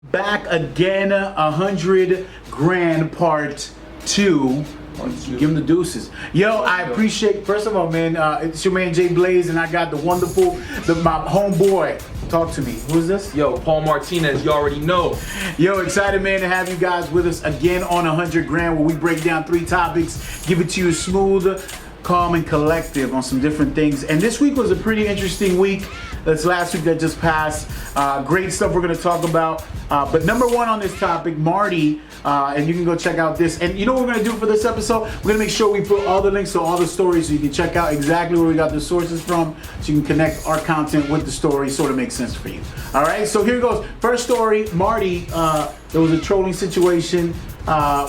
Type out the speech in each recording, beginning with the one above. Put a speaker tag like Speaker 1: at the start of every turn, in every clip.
Speaker 1: Back again, 100 grand part 2. Give him the deuces. Yo, I appreciate, first of all, man, it's your man Jblaze, and I got the wonderful, my homeboy. Talk to me. Who is this?
Speaker 2: Yo, Paul Martinez, you already know.
Speaker 1: Yo, excited, man, to have you guys with us again on 100 grand, where we break down 3 topics, give it to you smooth, calm, and collective on some different things. And this week was a pretty interesting week. That's last week that just passed. Great stuff we're going to talk about. But number one on this topic, Marty, and you can go check out this. And you know what we're going to do for this episode? We're going to make sure we put all the links to all the stories so you can check out exactly where we got the sources from, so you can connect our content with the story, sort of makes sense for you. All right, so here goes. First story, Marty, there was a trolling situation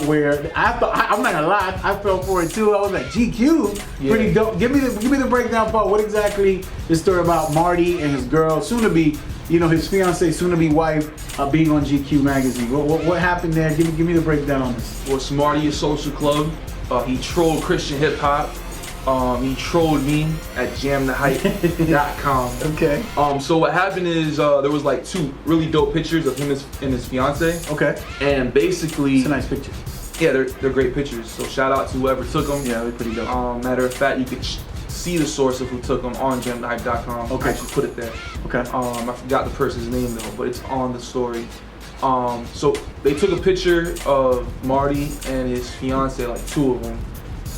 Speaker 1: where I thought, I'm not gonna lie, I fell for it too. I was like, GQ, pretty dope. Give me the breakdown, Paul. What exactly is the story about Marty and his girl, soon to be, you know, his fiance, soon to be wife, being on GQ magazine? What happened there? Give me the breakdown on this.
Speaker 2: Well, it's Marty of Social Club. He trolled Christian hip hop. He trolled me at jamthehype.com.
Speaker 1: Okay.
Speaker 2: So what happened is there was like 2 really dope pictures of him and his fiance.
Speaker 1: Okay.
Speaker 2: And basically,
Speaker 1: it's a nice picture.
Speaker 2: Yeah, they're great pictures. So shout out to whoever took them.
Speaker 1: Yeah, they're pretty dope.
Speaker 2: Matter of fact, you could see the source of who took them on jamthehype.com.
Speaker 1: Okay.
Speaker 2: I actually put it there.
Speaker 1: Okay.
Speaker 2: I forgot the person's name though, but it's on the story. So they took a picture of Marty and his fiance, like 2 of them.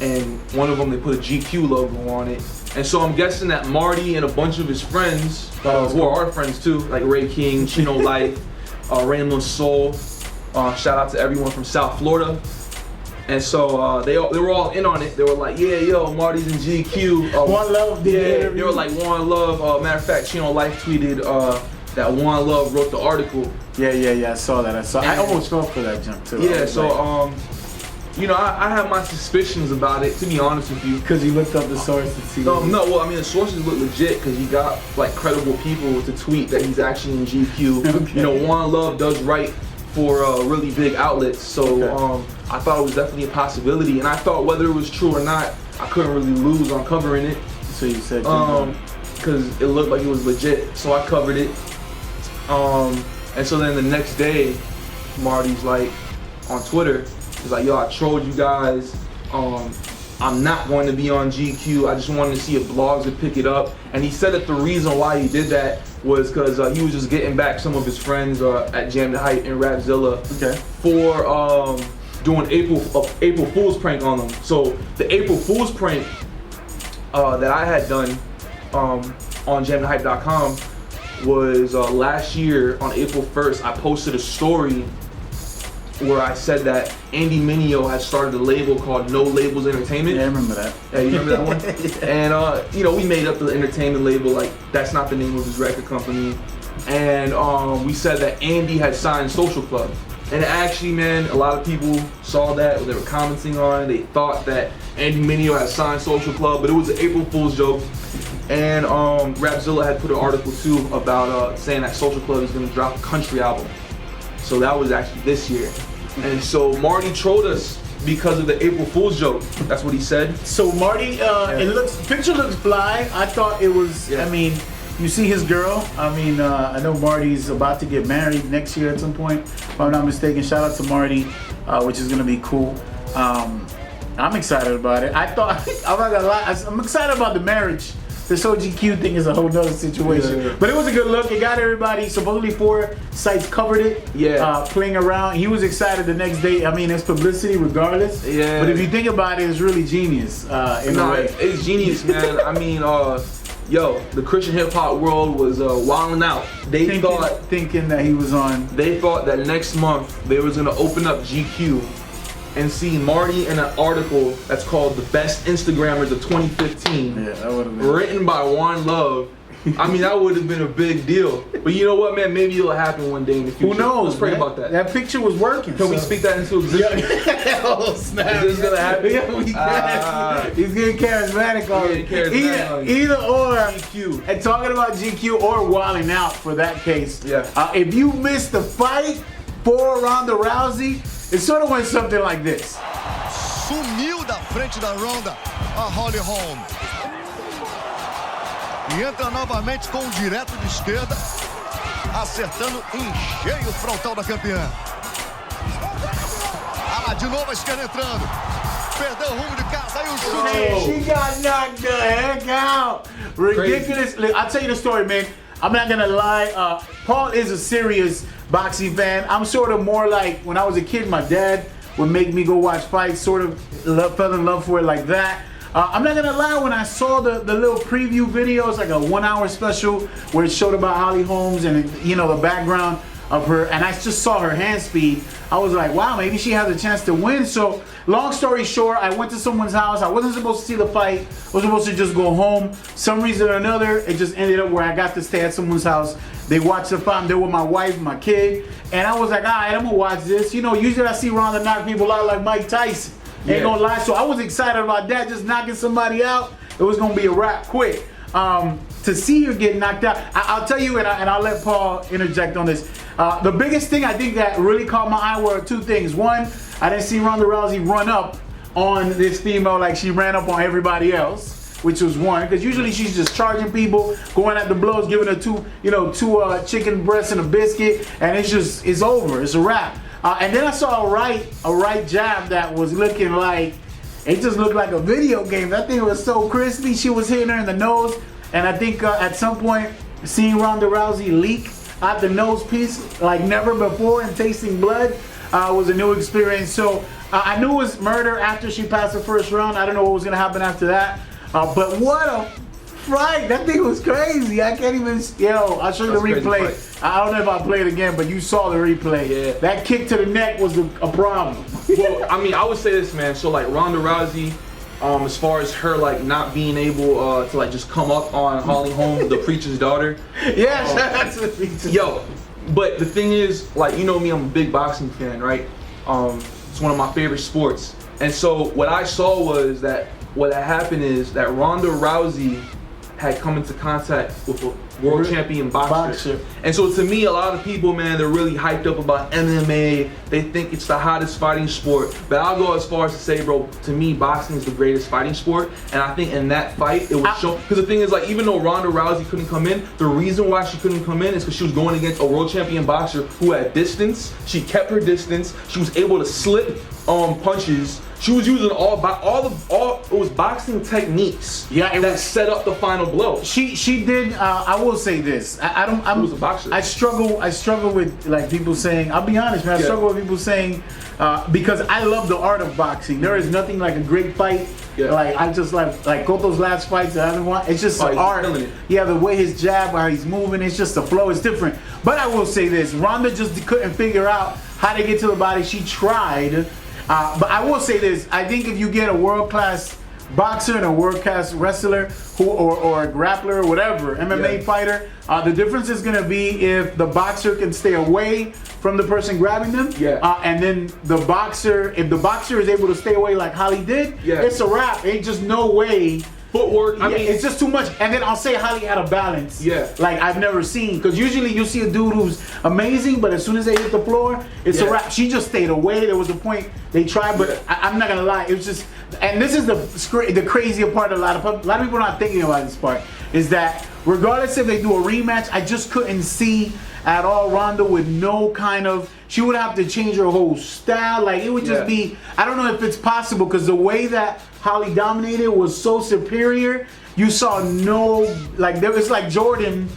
Speaker 2: And one of them, they put a GQ logo on it. And so I'm guessing that Marty and a bunch of his friends, who are our friends too, like Ray King, Chino Life, Rainless Soul, shout out to everyone from South Florida. And so they were all in on it. They were like, yeah, yo, Marty's in GQ.
Speaker 1: One Love,
Speaker 2: yeah, they were like, One Love. Matter of fact, Chino Life tweeted that One Love wrote the article.
Speaker 1: Yeah, I saw that. I almost fell for that jump too.
Speaker 2: Yeah, so you know, I have my suspicions about it, to be honest with you.
Speaker 1: Because you looked up the source to see.
Speaker 2: No, well, I mean, the sources look legit because you got like credible people to tweet that he's actually in GQ. Okay. You know, One Love does write for really big outlets, so I thought it was definitely a possibility. And I thought whether it was true or not, I couldn't really lose on covering it.
Speaker 1: So you said,
Speaker 2: because it looked like it was legit, so I covered it. And so then the next day, Marty's like on Twitter. He's like, yo, I trolled you guys. I'm not going to be on GQ. I just wanted to see if blogs would pick it up. And he said that the reason why he did that was because he was just getting back some of his friends at Jam the Hype and Rapzilla for doing April Fool's prank on them. So the April Fool's prank that I had done on jamthehype.com was last year on April 1st. I posted a story where I said that Andy Mineo had started a label called No Labels Entertainment.
Speaker 1: Yeah, I remember that.
Speaker 2: Yeah, you remember that one? Yeah. And you know, we made up the entertainment label, like that's not the name of his record company. And we said that Andy had signed Social Club. And actually, man, a lot of people saw that, they were commenting on it. They thought that Andy Mineo had signed Social Club, but it was an April Fool's joke. And Rapzilla had put an article too about saying that Social Club is gonna drop a country album. So that was actually this year. And so Marty trolled us because of the April Fool's joke. That's what he said.
Speaker 1: So Marty, picture looks fly. I thought it was, I mean, you see his girl. I mean, I know Marty's about to get married next year at some point, if I'm not mistaken. Shout out to Marty, which is gonna be cool. I'm excited about it. I thought, I'm not gonna lie, I'm excited about the marriage. This whole GQ thing is a whole nother situation. Yeah. But it was a good look. It got everybody. Supposedly 4 sites covered it. Yeah. Playing around. He was excited the next day. I mean, it's publicity regardless. Yeah. But if you think about it, it's really genius. In a way.
Speaker 2: It's genius, man. I mean, yo, the Christian hip hop world was wilding out. They
Speaker 1: thinking that he was on.
Speaker 2: They thought that next month they was gonna open up GQ and see Marty in an article that's called The Best Instagrammers of 2015.
Speaker 1: Yeah, that would have been
Speaker 2: written by One Love. I mean, that would have been a big deal. But you know what, man? Maybe it'll happen one day in the future.
Speaker 1: Who knows?
Speaker 2: Let's pray about that.
Speaker 1: That picture was working.
Speaker 2: Can we speak that into existence?
Speaker 1: Oh, snap.
Speaker 2: Is this gonna happen?
Speaker 1: Yeah, we can. He's getting charismatic on it. Either or.
Speaker 2: GQ.
Speaker 1: And talking about GQ or wilding out for that case. Yeah. If you missed the fight for Ronda Rousey, it sort of went something like this.
Speaker 3: Sumiu da frente da Ronda, a Holly Holm. E entra novamente com o direto de esquerda. acertando em cheio o frontal da campeã. Ah lá, de novo a esquerda entrando. Perdeu o rumo de casa, aí o chute.
Speaker 1: She got knocked the heck out. Ridiculous. Look, I'll tell you the story, man. I'm not gonna lie. Paul is a serious boxing fan. I'm sort of more like when I was a kid, my dad would make me go watch fights, sort of fell in love for it like that. I'm not gonna lie, when I saw the little preview videos, like a 1 hour special where it showed about Holly Holmes and, you know, the background of her, and I just saw her hand speed, I was like, wow, maybe she has a chance to win. So long story short, I went to someone's house. I wasn't supposed to see the fight. I was supposed to just go home. Some reason or another, it just ended up where I got to stay at someone's house. They watched the fight. I'm there with my wife, my kid, and I was like, all right, I'm gonna watch this. You know, usually I see Ronda knock people out like Mike Tyson. Ain't gonna lie. So I was excited about that, just knocking somebody out. It was gonna be a wrap quick. To see her get knocked out, I'll tell you, and I'll let Paul interject on this. The biggest thing I think that really caught my eye were two things. One, I didn't see Ronda Rousey run up on this female like she ran up on everybody else, which was one, because usually she's just charging people, going at the blows, giving her two chicken breasts and a biscuit, and it's over. It's a wrap. And then I saw a right jab that was looking like, it just looked like a video game. That thing was so crispy. She was hitting her in the nose. And I think at some point, seeing Ronda Rousey leak out the nose piece like never before and tasting blood was a new experience. So I knew it was murder after she passed the first round. I don't know what was gonna happen after that. But what a fight. That thing was crazy. I can't even, I'll show you the replay. I don't know if I'll play it again, but you saw the replay. Yeah. That kick to the neck was a problem.
Speaker 2: Well, I mean, I would say this, man. So like Ronda Rousey, as far as her like not being able to like just come up on Holly Holm, the preacher's daughter.
Speaker 1: Yes, that's the preacher.
Speaker 2: Yo, but the thing is, like, you know me, I'm a big boxing fan, right? It's one of my favorite sports. And so what I saw was that what had happened is that Ronda Rousey had come into contact with a world champion boxer. And so to me, a lot of people, man, they're really hyped up about MMA. They think it's the hottest fighting sport. But I'll go as far as to say, bro, to me, boxing is the greatest fighting sport. And I think in that fight, it was shown. Because the thing is, like, even though Ronda Rousey couldn't come in, the reason why she couldn't come in is because she was going against a world champion boxer who had distance. She kept her distance. She was able to slip punches. She was using all it was boxing techniques.
Speaker 1: Yeah,
Speaker 2: that set up the final blow.
Speaker 1: She did. I will say this. I
Speaker 2: was a boxer.
Speaker 1: I struggle with like people saying. I'll be honest, man. I struggle with people saying because I love the art of boxing. There is nothing like a great fight. Yeah. Like I just like Cotto's last fights that I haven't watched. It's just the art. Yeah, the way his jab, how he's moving, it's just the flow is different. But I will say this: Ronda just couldn't figure out how to get to the body. She tried. But I will say this, I think if you get a world-class boxer and a world-class wrestler or a grappler or whatever, MMA fighter, the difference is going to be if the boxer can stay away from the person grabbing them, and then if the boxer is able to stay away like Holly did, it's a wrap. Ain't just no way.
Speaker 2: Footwork, I mean,
Speaker 1: it's just too much. And then I'll say Holly had a balance. Like I've never seen. Because usually you see a dude who's amazing, but as soon as they hit the floor, it's a wrap. She just stayed away. There was a point they tried, but I'm not gonna lie. It was just, and this is the crazier part. A lot of people are not thinking about this part. Is that regardless if they do a rematch, I just couldn't see at all Ronda with no kind of. She would have to change her whole style. Like it would just be. I don't know if it's possible because the way that Holly dominated was so superior. You saw no, like there was like Jordan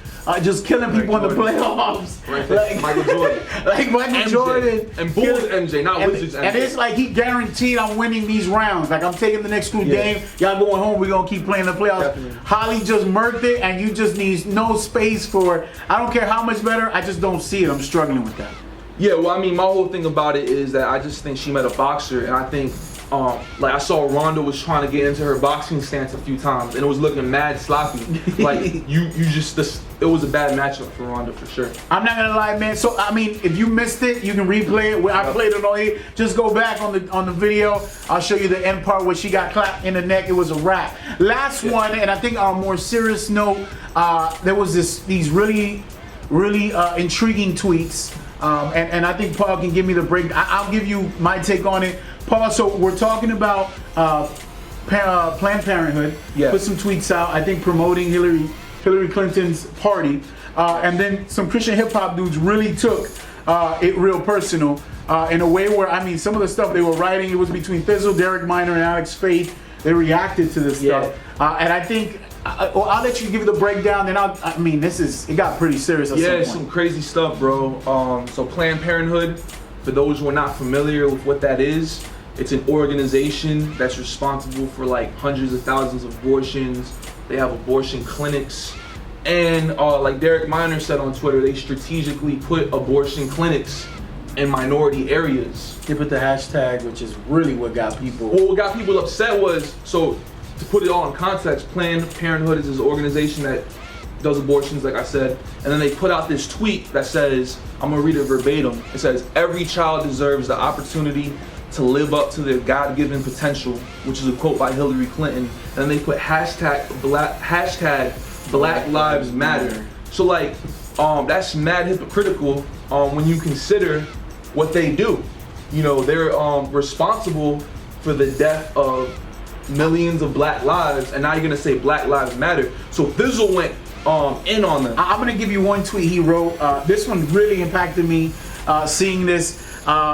Speaker 1: just killing people in the playoffs.
Speaker 2: Right. Like Michael Jordan.
Speaker 1: Like Michael Jordan.
Speaker 2: And Bulls MJ, not Wizards MJ.
Speaker 1: And it's like he guaranteed I'm winning these rounds. Like I'm taking the next 2 games. Y'all going home, we're gonna keep playing the playoffs. Definitely. Holly just murked it and you just need no space for, I don't care how much better, I just don't see it. I'm struggling with that.
Speaker 2: Yeah, well, I mean, my whole thing about it is that I just think she met a boxer, and I think, like I saw Ronda was trying to get into her boxing stance a few times, and it was looking mad sloppy. Like it was a bad matchup for Ronda for sure.
Speaker 1: I'm not gonna lie, man. So I mean, if you missed it, you can replay it. I played it on here. Just go back on the video. I'll show you the end part where she got clapped in the neck. It was a wrap. Last one, and I think on a more serious note, there was these really intriguing tweets. And I think Paul can give me the break. I'll give you my take on it. Paul, so we're talking about Planned Parenthood. Put some tweets out, I think promoting Hillary Clinton's party. and then some Christian hip hop dudes really took it real personal in a way where, I mean, some of the stuff they were writing, it was between Thi'sl, Derek Minor, and Alex Faith. They reacted to this stuff, and I think I'll let you give the breakdown. Then I mean, it got pretty serious. At some point.
Speaker 2: Some crazy stuff, bro. So Planned Parenthood, for those who are not familiar with what that is, it's an organization that's responsible for like hundreds of thousands of abortions. They have abortion clinics, and like Derek Minor said on Twitter, they strategically put abortion clinics in minority areas.
Speaker 1: They put the hashtag, which is really what got people.
Speaker 2: Well, what got people upset was, so to put it all in context, Planned Parenthood is this organization that does abortions, like I said, and then they put out this tweet that says, I'm gonna read it verbatim. It says, "Every child deserves the opportunity to live up to their God-given potential," which is a quote by Hillary Clinton. And then they put hashtag Black Lives Matter. So like, that's mad hypocritical when you consider what they do. You know, they're responsible for the death of millions of black lives, and now you're gonna say Black Lives Matter. So Thi'sl went in on them.
Speaker 1: I'm gonna give you one tweet he wrote. This one really impacted me. Seeing this,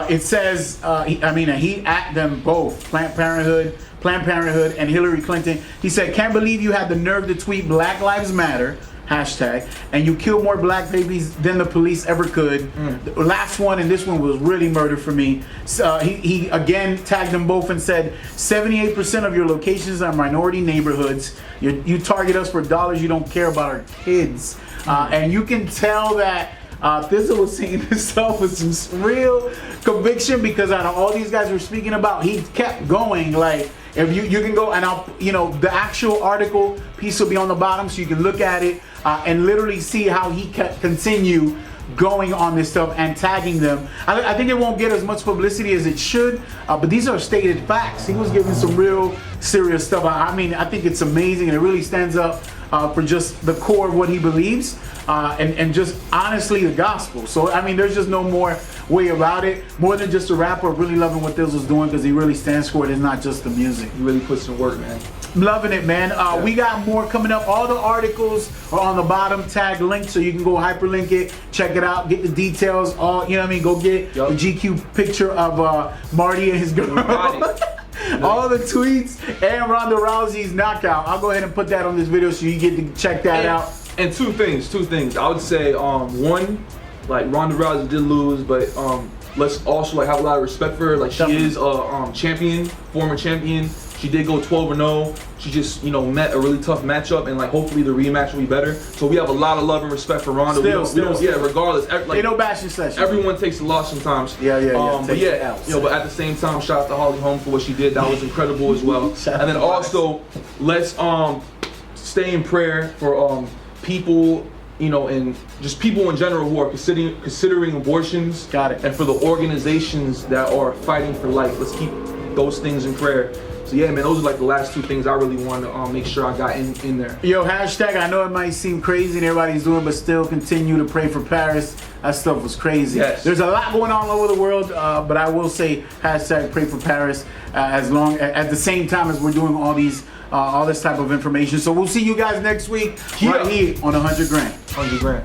Speaker 1: it says, he at them both, Planned Parenthood, and Hillary Clinton. He said, "Can't believe you had the nerve to tweet Black Lives Matter." Hashtag, and you killed more black babies than the police ever could. The last one, and this one was really murder for me. He again tagged them both and said, 78% of your locations are minority neighborhoods. You target us for dollars. You don't care about our kids. And you can tell that Thi'sl was saying this stuff with some real conviction, because out of all these guys we're speaking about, he kept going. Like, if you can go, and the actual article piece will be on the bottom, so you can look at it and literally see how he continue going on this stuff and tagging them. I think it won't get as much publicity as it should, but these are stated facts. He was giving some real serious stuff. I mean, I think it's amazing, and it really stands up for just the core of what he believes, and just honestly the gospel. So I mean, there's just no more way about it. More than just a rapper, really loving what Thi'sl's doing, because he really stands for it. It's not just the music.
Speaker 2: He really puts in work, man.
Speaker 1: Loving it, man. We got more coming up. All the articles are on the bottom, tag link, so you can go hyperlink it, check it out, get the details. All, you know what I mean? Go get the GQ picture of Marty and his girl. All the tweets and Ronda Rousey's knockout. I'll go ahead and put that on this video so you get to check that out.
Speaker 2: And two things. I would say, one, like Ronda Rousey did lose, but let's also like have a lot of respect for her. Like, she is a champion, former champion. She did go 12-0. She just, met a really tough matchup, and like hopefully the rematch will be better. So we have a lot of love and respect for Ronda. Regardless,
Speaker 1: ain't no bashing session.
Speaker 2: Everyone takes a loss sometimes.
Speaker 1: Yeah.
Speaker 2: But at the same time, shout out to Holly Holm for what she did. That was incredible as well. And then also, let's stay in prayer for people, and just people in general who are considering abortions.
Speaker 1: Got it.
Speaker 2: And for the organizations that are fighting for life. Let's keep those things in prayer. So yeah, man, those are like the last two things I really wanted to make sure I got in there.
Speaker 1: Yo, hashtag, I know it might seem crazy and everybody's doing, but still continue to pray for Paris. That stuff was crazy.
Speaker 2: Yes.
Speaker 1: There's a lot going on all over the world, but I will say hashtag pray for Paris at the same time as we're doing all this type of information. So we'll see you guys next week right here on 100 Grand.
Speaker 2: 100 Grand.